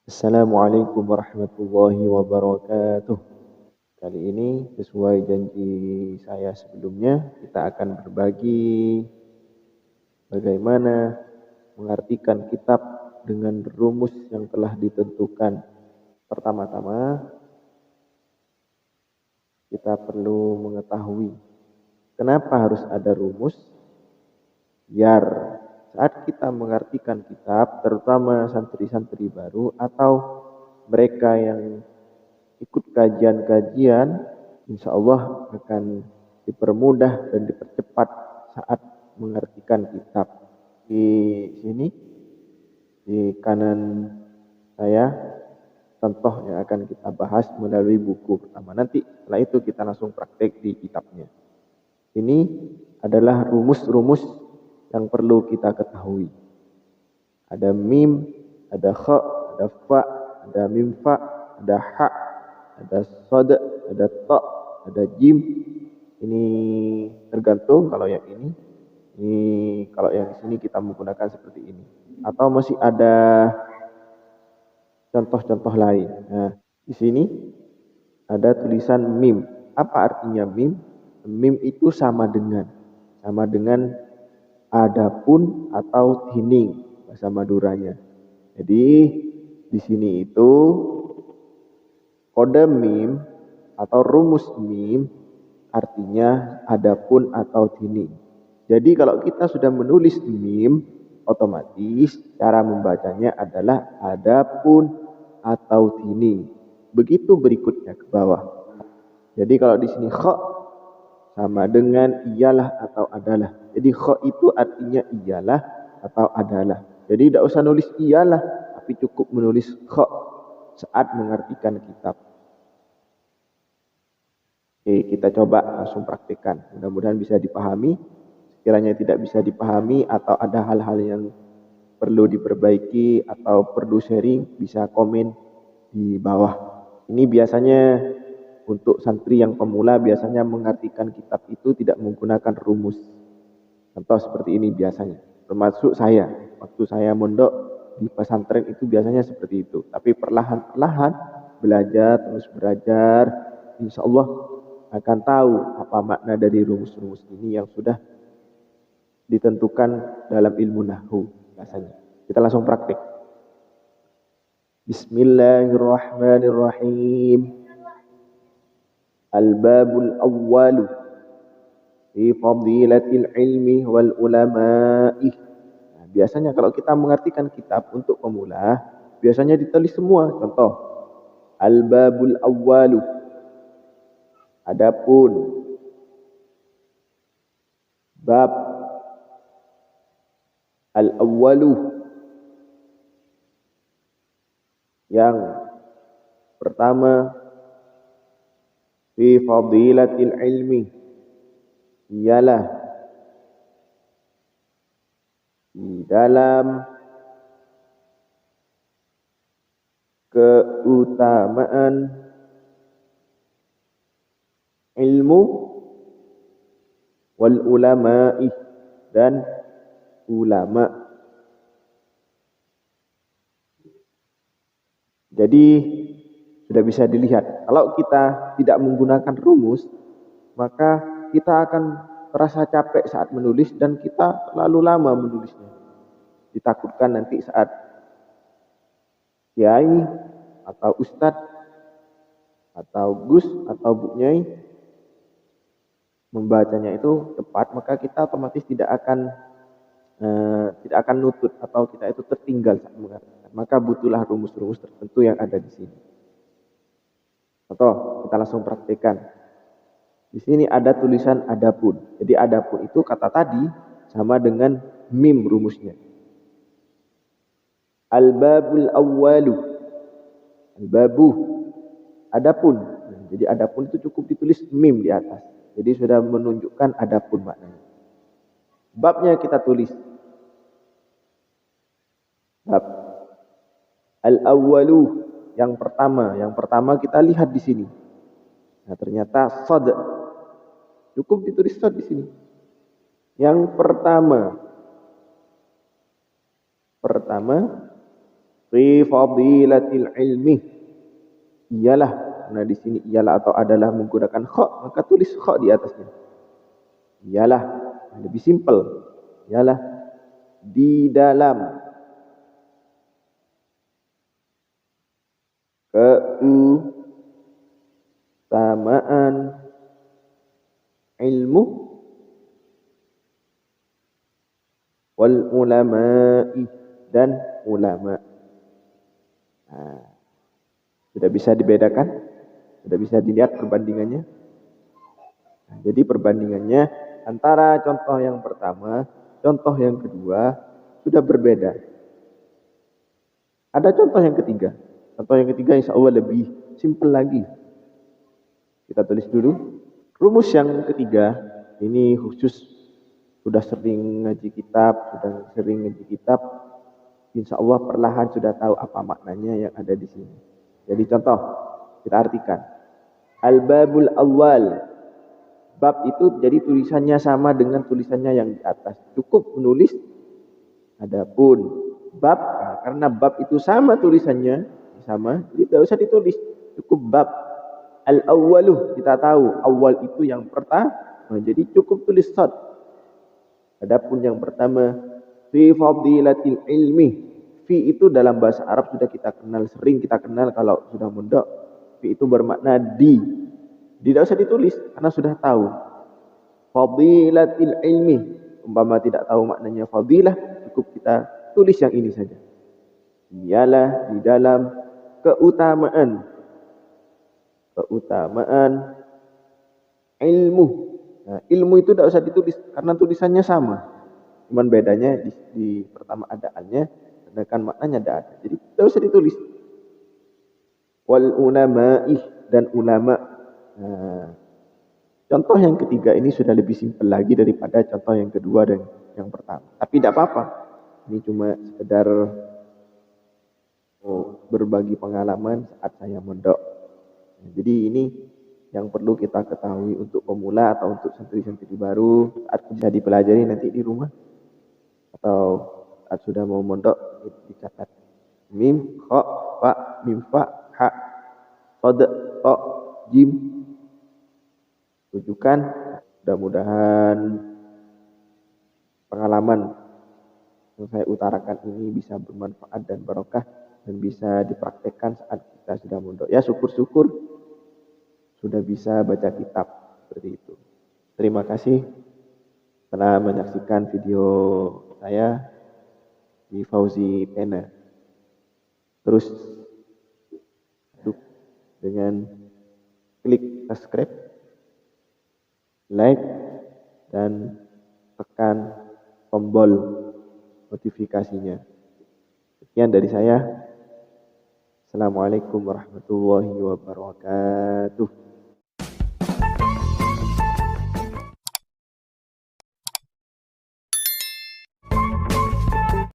Assalamualaikum warahmatullahi wabarakatuh. Kali ini sesuai janji saya sebelumnya, kita akan berbagi bagaimana mengartikan kitab dengan rumus yang telah ditentukan. Pertama-tama, kita perlu mengetahui kenapa harus ada rumus, biar saat kita mengartikan kitab, terutama santri-santri baru atau mereka yang ikut kajian-kajian, insya Allah akan dipermudah dan dipercepat saat mengartikan kitab. Di sini, di kanan saya, contoh yang akan kita bahas melalui buku pertama. Nanti setelah itu kita langsung praktek di kitabnya. Ini adalah rumus-rumus yang perlu kita ketahui. Ada mim, ada kha, ada fa, ada mim fa, ada ha, ada sod, ada ta, ada jim. Ini tergantung kalau yang ini. Ini kalau yang di sini kita menggunakan seperti ini. Atau masih ada contoh-contoh lain. Nah, di sini ada tulisan mim. Apa artinya mim? Mim itu sama dengan adapun atau tining bahasa Maduranya. Jadi di sini itu kode mim atau rumus mim artinya adapun atau tining. Jadi kalau kita sudah menulis mim, otomatis cara membacanya adalah adapun atau tining. Begitu berikutnya ke bawah. Jadi kalau di sini kha sama dengan iyalah atau adalah. Jadi kha itu artinya iyalah atau adalah. Jadi tidak usah nulis iyalah, tapi cukup menulis kha saat mengartikan kitab. Oke, kita coba langsung praktikkan. Mudah-mudahan bisa dipahami. Sekiranya tidak bisa dipahami atau ada hal-hal yang perlu diperbaiki atau perlu sharing, bisa komen di bawah. Ini biasanya untuk santri yang pemula biasanya mengartikan kitab itu tidak menggunakan rumus. Contoh seperti ini biasanya. Termasuk saya. Waktu saya mondok di pesantren itu biasanya seperti itu. Tapi perlahan-lahan belajar, terus belajar. Insya Allah akan tahu apa makna dari rumus-rumus ini yang sudah ditentukan dalam ilmu nahwu biasanya. Kita langsung praktik. Bismillahirrahmanirrahim. Al-babul awwalu fi fadilatil ilmi wal ulama'i. Nah, biasanya kalau kita mengartikan kitab untuk pemula, biasanya ditulis semua. Contoh, al-babul awwalu. Adapun bab al-awwalu yang pertama fi fadilatil ilmi ialah di dalam keutamaan ilmu wal ulama'i dan ulama. Jadi sudah bisa dilihat, kalau kita tidak menggunakan rumus, maka kita akan terasa capek saat menulis dan kita terlalu lama menulisnya. Ditakutkan nanti saat kiai atau ustadz atau gus atau bu nyai membacanya itu tepat, maka kita otomatis tidak akan nutut atau kita itu tertinggal saat mengatakan. Maka butuhlah rumus-rumus tertentu yang ada di sini. Contoh, kita langsung praktekkan. Di sini ada tulisan adapun. Jadi adapun itu kata tadi sama dengan mim rumusnya. Al-babul awwalu. Al-babu. Adapun. Jadi adapun itu cukup ditulis mim di atas. Jadi sudah menunjukkan adapun maknanya. Babnya kita tulis. Bab al-awwalu yang pertama. Yang pertama kita lihat di sini. Nah, ternyata sad. Cukup ditulis sad di sini. Yang pertama fi fadilatil ilmi. Ialah, karena di sini ialah atau adalah menggunakan kha, maka tulis kha di atasnya. Ialah, lebih simpel. Ialah di dalam keutamaan ilmu wal ulama'i dan ulama. Nah, sudah bisa dibedakan? Sudah bisa dilihat perbandingannya? Nah, jadi perbandingannya antara contoh yang pertama, contoh yang kedua sudah berbeda. Ada contoh yang ketiga. Contoh yang ketiga insya Allah lebih simpel lagi. Kita tulis dulu. Rumus yang ketiga, ini khusus sudah sering ngaji kitab, insya Allah perlahan sudah tahu apa maknanya yang ada di sini. Jadi contoh, kita artikan. Al-babul awal. Bab itu jadi tulisannya sama dengan tulisannya yang di atas. Cukup menulis. Adapun bab, nah, karena bab itu sama tulisannya, sama, jadi tidak usah ditulis. Cukup bab. Al-awwaluh, kita tahu awal itu yang pertama, nah, jadi cukup tulis sad. Adapun yang pertama, fi fadilatil ilmi. Fi itu dalam bahasa Arab sudah kita kenal, sering kita kenal kalau sudah mondok. Fi itu bermakna di. Tidak usah ditulis karena sudah tahu. Fadilatil ilmi. Umpama tidak tahu maknanya fadilah, cukup kita tulis yang ini saja. Ialah di dalam keutamaan ilmu. Nah, ilmu itu tidak usah ditulis karena tulisannya sama. Cuman bedanya di pertama ada alnya, sedangkan maknanya tidak ada. Jadi tidak usah ditulis. Wal ulama'ih dan ulama. Nah, contoh yang ketiga ini sudah lebih simpel lagi daripada contoh yang kedua dan yang pertama. Tapi tidak apa-apa. Ini cuma sekedar berbagi pengalaman saat saya mondok. Jadi ini yang perlu kita ketahui untuk pemula atau untuk santri-santri baru saat bisa dipelajari nanti di rumah atau saat sudah mau mondok dicatat. Mim, kha, fa, mim, fa, ha, sod, to, jim. Rujukan. Mudah-mudahan pengalaman yang saya utarakan ini bisa bermanfaat dan barokah dan bisa dipraktekkan saat kita sudah mondok. Ya syukur-syukur sudah bisa baca kitab seperti itu. Terima kasih telah menyaksikan video saya di Fauzi Pena. Terus dengan klik subscribe, like, dan tekan tombol notifikasinya. Sekian dari saya. Assalamualaikum warahmatullahi wabarakatuh.